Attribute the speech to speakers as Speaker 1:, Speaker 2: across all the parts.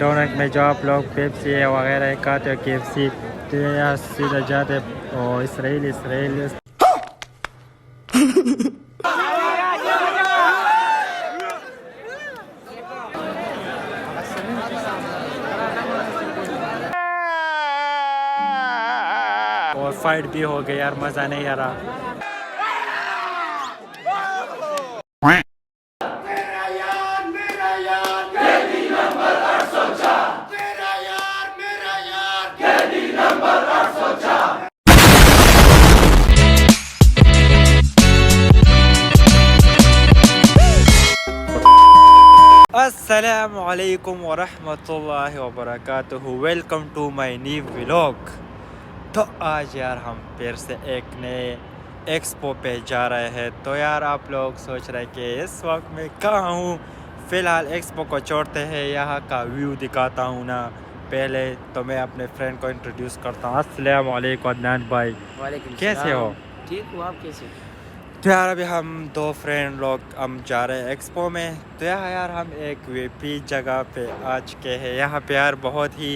Speaker 1: McDonald में जो आप लोग पेप्सी वगैरह खाते हो KFC, तो यहाँ सीधा जाते और इसराइल और फाइट भी हो गई यार, मज़ा नहीं आ रहा। अस्सलामु अलैकुम वरहमतुल्लाहि वबरकातुहू। Welcome to my new vlog. तो आज यार हम फिर से एक नए एक्सपो पे जा रहे हैं। तो यार आप लोग सोच रहे कि इस वक्त मैं कहाँ हूँ। फ़िलहाल एक्सपो को छोड़ते हैं, यहाँ का व्यू दिखाता हूँ ना। पहले तो मैं अपने फ्रेंड को इंट्रोड्यूस करता हूँ। अस्सलामु अलैकुम अदनान भाई, कैसे हो?
Speaker 2: ठीक हूँ, आप कैसे?
Speaker 1: तो यार अभी हम दो फ्रेंड लोग हम जा रहे हैं एक्सपो में। तो यार हम एक वीपी जगह पे आ चुके हैं। यहाँ पे यार बहुत ही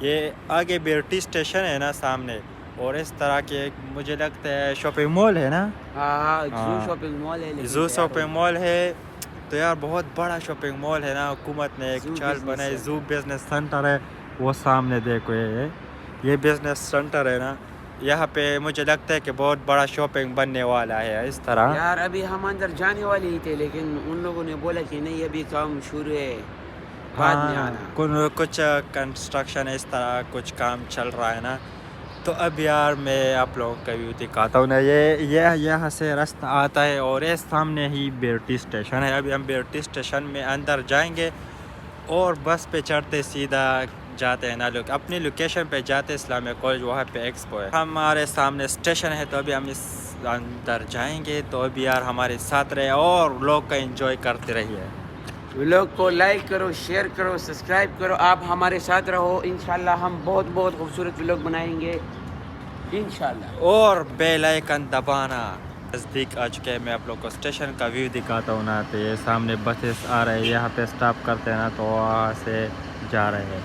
Speaker 1: ये आगे BRT स्टेशन है ना सामने, और इस तरह के एक मुझे लगता है शॉपिंग मॉल है ना।
Speaker 2: हाँ, जू शॉपिंग मॉल है।
Speaker 1: जू शॉपिंग मॉल है। तो यार बहुत बड़ा शॉपिंग मॉल है ना। हुकूमत ने एक चाल बनाई, जू बिजनेस सेंटर है वो सामने देखो। ये बिजनेस सेंटर है ना। यहाँ पे मुझे लगता है कि बहुत बड़ा शॉपिंग बनने वाला है इस तरह।
Speaker 2: यार अभी हम अंदर जाने वाले ही थे, लेकिन उन लोगों ने बोला कि नहीं, अभी काम शुरू है, बाद में आना।
Speaker 1: कुछ कंस्ट्रक्शन इस तरह कुछ काम चल रहा है ना। तो अब यार मैं आप लोगों का व्यू दिखाता हूँ ना। ये यहाँ से रास्ता आता है और ये सामने ही BRT स्टेशन है। अभी हम BRT स्टेशन में अंदर जाएंगे और बस पे चढ़ते सीधा जाते हैं ना लोग अपनी लोकेशन पे जाते इस्लामिया कॉलेज, वहाँ पे एक्सपो है। हमारे सामने स्टेशन है, तो अभी हम इस अंदर जाएंगे। तो अभी यार हमारे साथ रहे और लोग का एंजॉय करते रहिए।
Speaker 2: व्लॉग को लाइक करो, शेयर करो, सब्सक्राइब करो, आप हमारे साथ रहो। इंशाल्लाह हम बहुत खूबसूरत व्लॉग बनाएंगे इंशाल्लाह।
Speaker 1: और बेल आइकन दबाना। नज़दीक आ चुके हैं, मैं आप लोग को स्टेशन का व्यू दिखाता हूँ ना। तो ये सामने बसेस आ रहे हैं, यहाँ पे स्टॉप करते हैं ना, तो वहाँ से जा रहे हैं।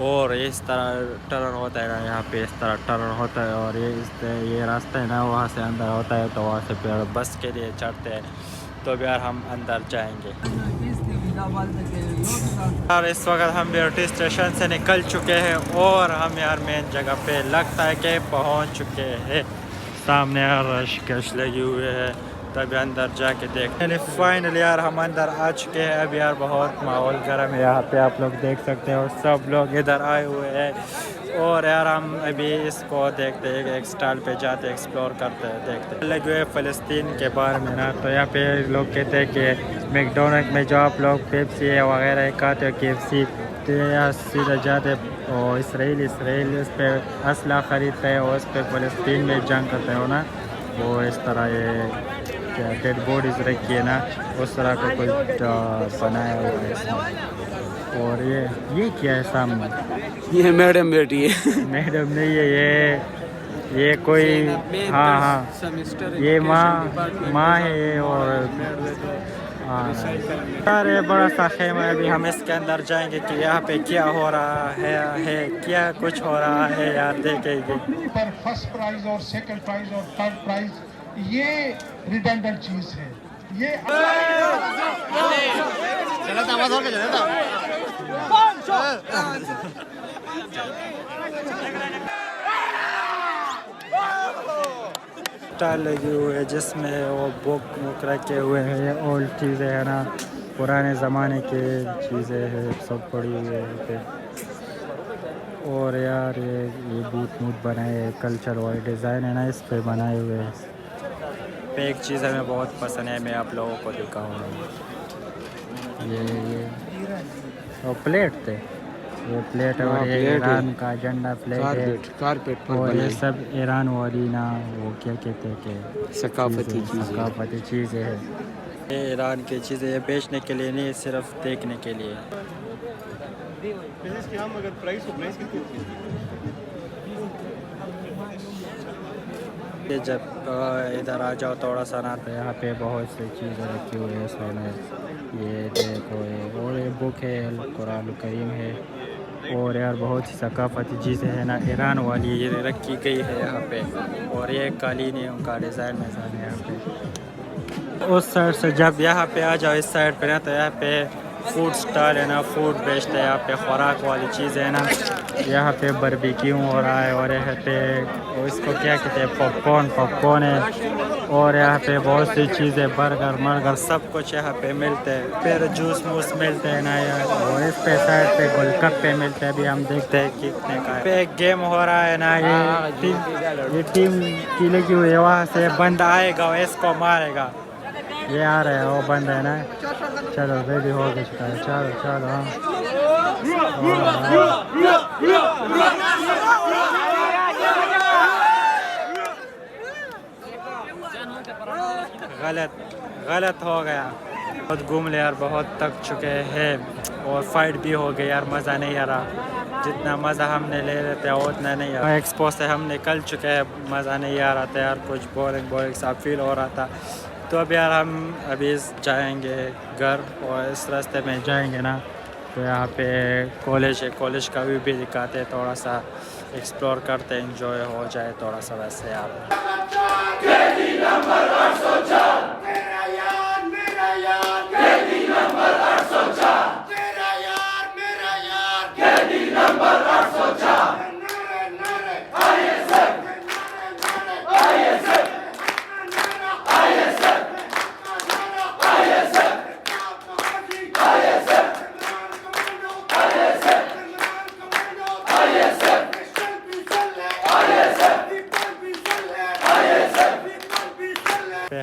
Speaker 1: और इस तरह टर्न होता है ना, यहाँ पे इस तरह टर्न होता है। और ये रास्ता है ना, वहाँ से अंदर होता है। तो वहाँ से फिर बस के लिए चढ़ते हैं। तो यार हम अंदर जाएंगे। और इस वक्त हम BRT स्टेशन से निकल चुके हैं और हम यार मेन जगह पे लगता है कि पहुँच चुके हैं। सामने यार रश कश लगी हुई है, तभी अंदर जाके देखते। फाइनली यार हम अंदर आ चुके हैं। अब यार बहुत माहौल गर्म है यहाँ पे, आप लोग देख सकते हो। सब लोग इधर आए हुए हैं और यार हम अभी इसको देखते हैं, एक स्टॉल पे जाते एक्सप्लोर करते हैं, देखते लगे हुए फ़लस्तीन के बारे में ना। तो यहाँ पे लोग कहते हैं कि मैकडोनल्ड में जो आप लोग पेप्सी वगैरह खाते हो KFC, तो यहाँ सीधा जाते और इसराइल उस पर असला ख़रीदता है और उस पर फ़लस्तीन में जंग करते हो ना। वो इस तरह ये क्या डेड बॉडीज़ रखी है ना, उस तरह का कुछ बनाया हुआ है इसमें। और ये क्या है सामने?
Speaker 2: ये मैडम बैठी है।
Speaker 1: मैडम नहीं है ये कोई, हाँ ये माँ है ये। और हाँ यार ये बड़ा सा खेमा है। अभी हम इसके अंदर जाएंगे कि यहाँ पे क्या हो रहा है क्या कुछ हो रहा है यार, देखेंगे।
Speaker 3: पर फर्स्ट प्राइज और सेकंड प्राइज और थर्ड प्राइज ये रिडंडेंट चीज है। ये
Speaker 1: स्टाइल लगी हुई है जिसमें वो बुक रखे हुए हैं। ये ओल्ड चीज़ें है ना, पुराने ज़माने के चीज़ें हैं, सब पड़ी हुई है यहाँ पे। और यार ये बूट बनाए हैं, कल्चर वाले डिज़ाइन है ना इस पे बनाए हुए हैं। एक चीज़ हमें बहुत पसंद है, मैं आप लोगों को दिखाऊंगा। ये वो प्लेट थे, ये प्लेट है और ये ईरान का झंडा प्लेट है।
Speaker 2: कारपेट पर
Speaker 1: और ये सब ईरान वाली ना, वो क्या कहते हैं कि सकाफती चीज़ें हैं। ये ईरान की चीज़ें ये बेचने के लिए नहीं, सिर्फ देखने के लिए। ये जब इधर आ जाओ थोड़ा सा ना, तो यहाँ पे बहुत सी चीज़ें रखी हुई है सोने। ये देखो और ये बुक है, कुरान करीम है। और यार बहुत ही सकाफती चीज़ें हैं ना, ईरान वाली ये रखी गई है यहाँ पे। और ये कालीन है, उनका डिज़ाइन है यहाँ पे। उस साइड से जब यहाँ पे आ जाओ इस साइड पे ना, तो यहाँ पे फूड स्टॉल है ना, फूड बेचते हैं यहाँ पे, खुराक वाली चीज़ें है ना। यहाँ पे बारबेक्यू हो रहा है और यहाँ पे इसको क्या कहते हैं, पॉपकॉर्न है। और यहाँ पे बहुत सी चीज़ें, बर्गर सब कुछ यहाँ पे मिलते हैं। फिर जूस मूस मिलते हैं ना यार। और इस पे साइड पे गोलगप्पे मिलते हैं। अभी हम देखते हैं कितने का है। पे एक गेम हो रहा है ना, ये टीम की लगी हुई है, वहाँ से बंदा आएगा इसको मारेगा। ये आ रहा है, वो बंद है ना। चलो रेडी हो गया चुका है, चलो गलत हो गया। बहुत घूम ले यार, बहुत थक चुके हैं और फाइट भी हो गई यार, मज़ा नहीं आ रहा। जितना मज़ा हमने ले लेते हैं उतना नहीं आ रहा। एक्सपो से हम निकल चुके हैं, मज़ा नहीं आ रहा था यार, कुछ बोरिंग सा फील हो रहा था। तो अब यार हम अभी जाएंगे घर और इस रास्ते में जाएंगे ना, तो यहाँ पे कॉलेज है, कॉलेज का व्यू भी दिखाते हैं, थोड़ा सा एक्सप्लोर करते हैं, एंजॉय हो जाए थोड़ा सा वैसे यार।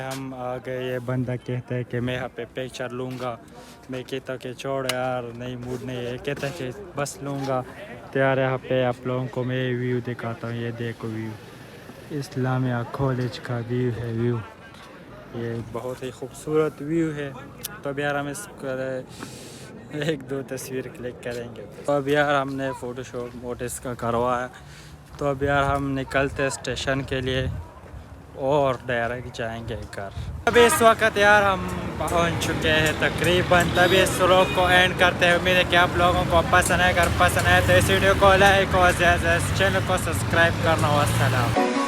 Speaker 1: हम आ गए। ये बंदा कहता है कि मैं यहाँ पे पिक्चर लूँगा। मैं कहता कि छोड़ यार, नहीं मूड नहीं है। कहता है कि बस लूँगा। तो यार यहाँ पे आप लोगों को मैं व्यू दिखाता हूँ। ये देखो व्यू, इस्लामिया कॉलेज का व्यू है। व्यू ये बहुत ही खूबसूरत व्यू है। तो अब यार हम इसको एक दो तस्वीर क्लिक करेंगे। तो अब यार हमने फ़ोटोशॉप मोटिस का करवाया। तो अब यार हम निकलते स्टेशन के लिए और डायरेक्ट जाएंगे घर। अभी इस वक्त यार हम पहुंच चुके हैं तकरीबन। तभी इस व्लॉग को एंड करते हैं। उम्मीद है कि आप लोगों को पसंद आए। अगर पसंद आए तो इस वीडियो को लाइक और ज़्यादा से चैनल को सब्सक्राइब करना। वस्सलाम।